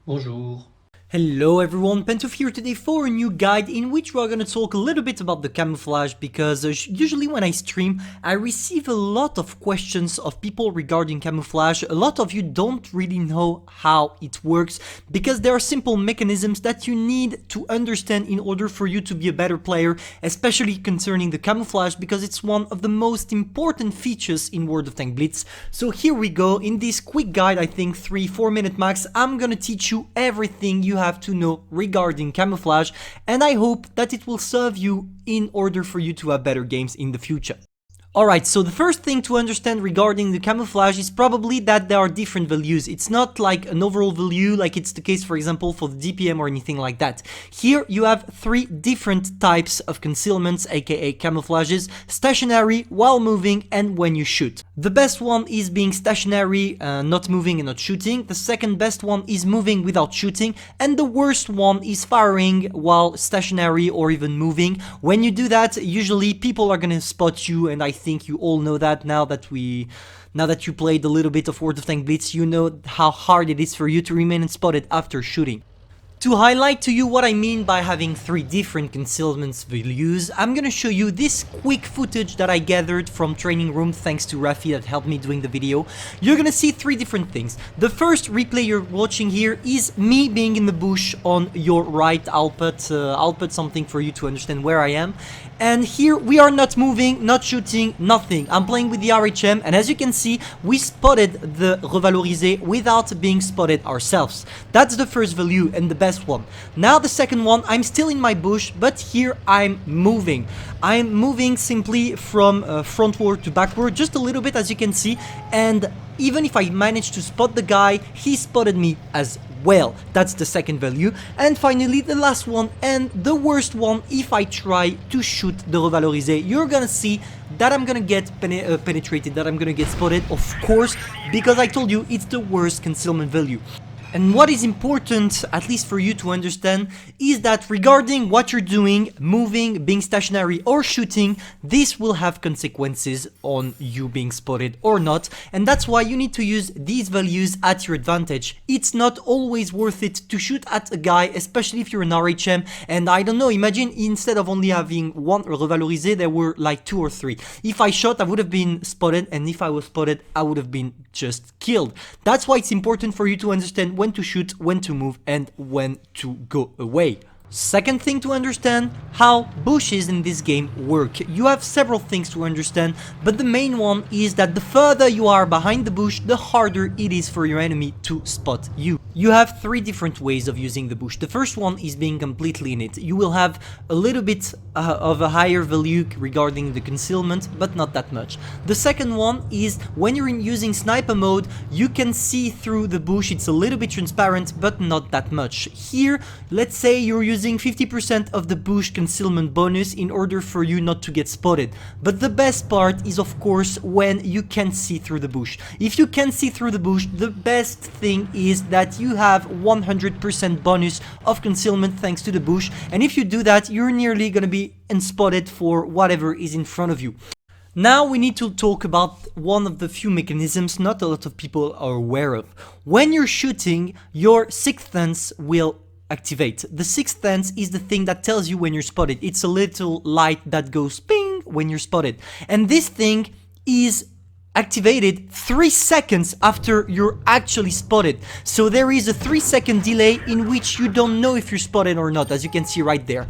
Bonjour. Hello everyone, Pantoufleee here today for a new guide in which we are going to talk a little bit about the camouflage because usually when I stream I receive a lot of questions of people regarding camouflage. A lot of you don't really know how it works because there are simple mechanisms that you need to understand in order for you to be a better player, especially concerning the camouflage because it's one of the most important features in World of Tanks Blitz. So here we go, in this quick guide, I think 3-4 minute max, I'm gonna teach you everything you have to know regarding camouflage, and I hope that it will serve you in order for you to have better games in the future. Alright, so the first thing to understand regarding the camouflage is probably that there are different values. It's not like an overall value like it's the case, for example, for the DPM or anything like that. Here you have three different types of concealments, aka camouflages: stationary, while moving, and when you shoot. The best one is being stationary, not moving and not shooting. The second best one is moving without shooting. And the worst one is firing while stationary or even moving. When you do that, usually people are gonna spot you, and I think you all know that now that you played a little bit of World of Tanks Blitz, you know how hard it is for you to remain unspotted after shooting. To highlight to you what I mean by having three different concealments values, I'm gonna show you this quick footage that I gathered from training room thanks to Rafi that helped me doing the video. You're gonna see three different things. The first replay you're watching here is me being in the bush on your right. I'll put something for you to understand where I am. And here we are not moving, not shooting, nothing. I'm playing with the RHM, and as you can see, we spotted the revalorisé without being spotted ourselves. That's the first value and the best one. Now the second one, I'm still in my bush, but here I'm moving. I'm moving simply from frontward to backward, just a little bit, as you can see, and even if I managed to spot the guy, he spotted me as well. That's the second value. And finally the last one and the worst one, if I try to shoot the revalorisé, you're gonna see that I'm gonna get penetrated, that I'm gonna get spotted, of course, because I told you it's the worst concealment value. And what is important, at least for you to understand, is that regarding what you're doing, moving, being stationary or shooting, this will have consequences on you being spotted or not, and that's why you need to use these values at your advantage. It's not always worth it to shoot at a guy, especially if you're an RHM, and I don't know, imagine instead of only having one revalorisé, there were like 2 or 3. If I shot, I would have been spotted, and if I was spotted, I would have been just killed. That's why it's important for you to understand when to shoot, when to move, and when to go away. Second thing to understand, how bushes in this game work. You have several things to understand, but the main one is that the further you are behind the bush, the harder it is for your enemy to spot you. You have three different ways of using the bush. The first one is being completely in it. You will have a little bit of a higher value regarding the concealment, but not that much. The second one is when you're using sniper mode, you can see through the bush. It's a little bit transparent, but not that much. Here, let's say you're using 50% of the bush concealment bonus in order for you not to get spotted. But the best part is, of course, when you can see through the bush. If you can see through the bush, the best thing is that you have 100% bonus of concealment thanks to the bush, and if you do that, you're nearly gonna be unspotted for whatever is in front of you. Now we need to talk about one of the few mechanisms not a lot of people are aware of. When you're shooting, your sixth sense will activate. The sixth sense is the thing that tells you when you're spotted. It's a little light that goes ping when you're spotted, and this thing is activated 3 seconds after you're actually spotted. So there is a 3-second delay in which you don't know if you're spotted or not, as you can see right there.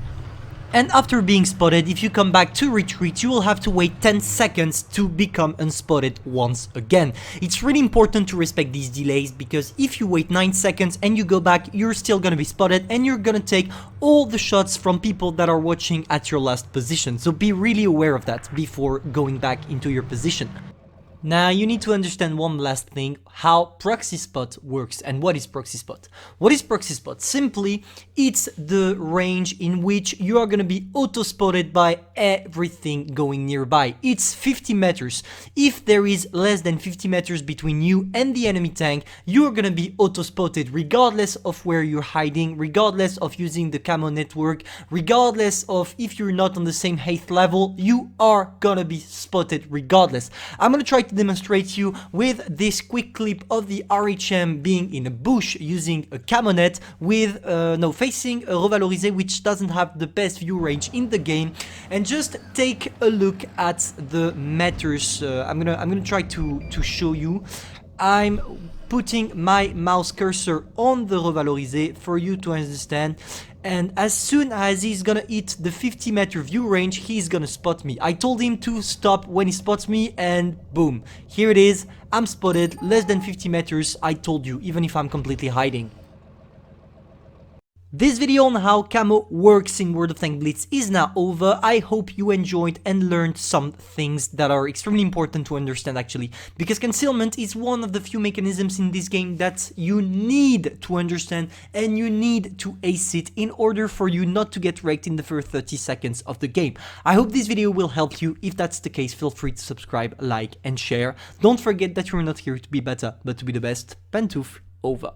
And after being spotted, if you come back to retreat, you will have to wait 10 seconds to become unspotted once again. It's really important to respect these delays, because if you wait 9 seconds and you go back, you're still gonna be spotted and you're gonna take all the shots from people that are watching at your last position. So be really aware of that before going back into your position. Now you need to understand one last thing, how proxy spot works. And what is proxy spot? What is proxy spot? Simply, it's the range in which you are going to be auto spotted by everything going nearby. It's 50 meters. If there is less than 50 meters between you and the enemy tank, you are going to be auto spotted regardless of where you're hiding, regardless of using the Camo network, regardless of if you're not on the same height level, you are going to be spotted regardless. I'm going to try to to demonstrate you with this quick clip of the RHM being in a bush using a camo net with facing a revalorisé which doesn't have the best view range in the game, and just take a look at the meters. I'm gonna try to show you. I'm putting my mouse cursor on the revalorisé for you to understand, and as soon as he's gonna hit the 50-meter view range, he's gonna spot me. I told him to stop when he spots me, and boom, here it is. I'm spotted, less than 50 meters, I told you, even if I'm completely hiding. This video on how Camo works in World of Tanks Blitz is now over. I hope you enjoyed and learned some things that are extremely important to understand actually, because concealment is one of the few mechanisms in this game that you need to understand and you need to ace it in order for you not to get wrecked in the first 30 seconds of the game. I hope this video will help you. If that's the case, feel free to subscribe, like and share. Don't forget that you're not here to be better, but to be the best. Pantoufleee, over.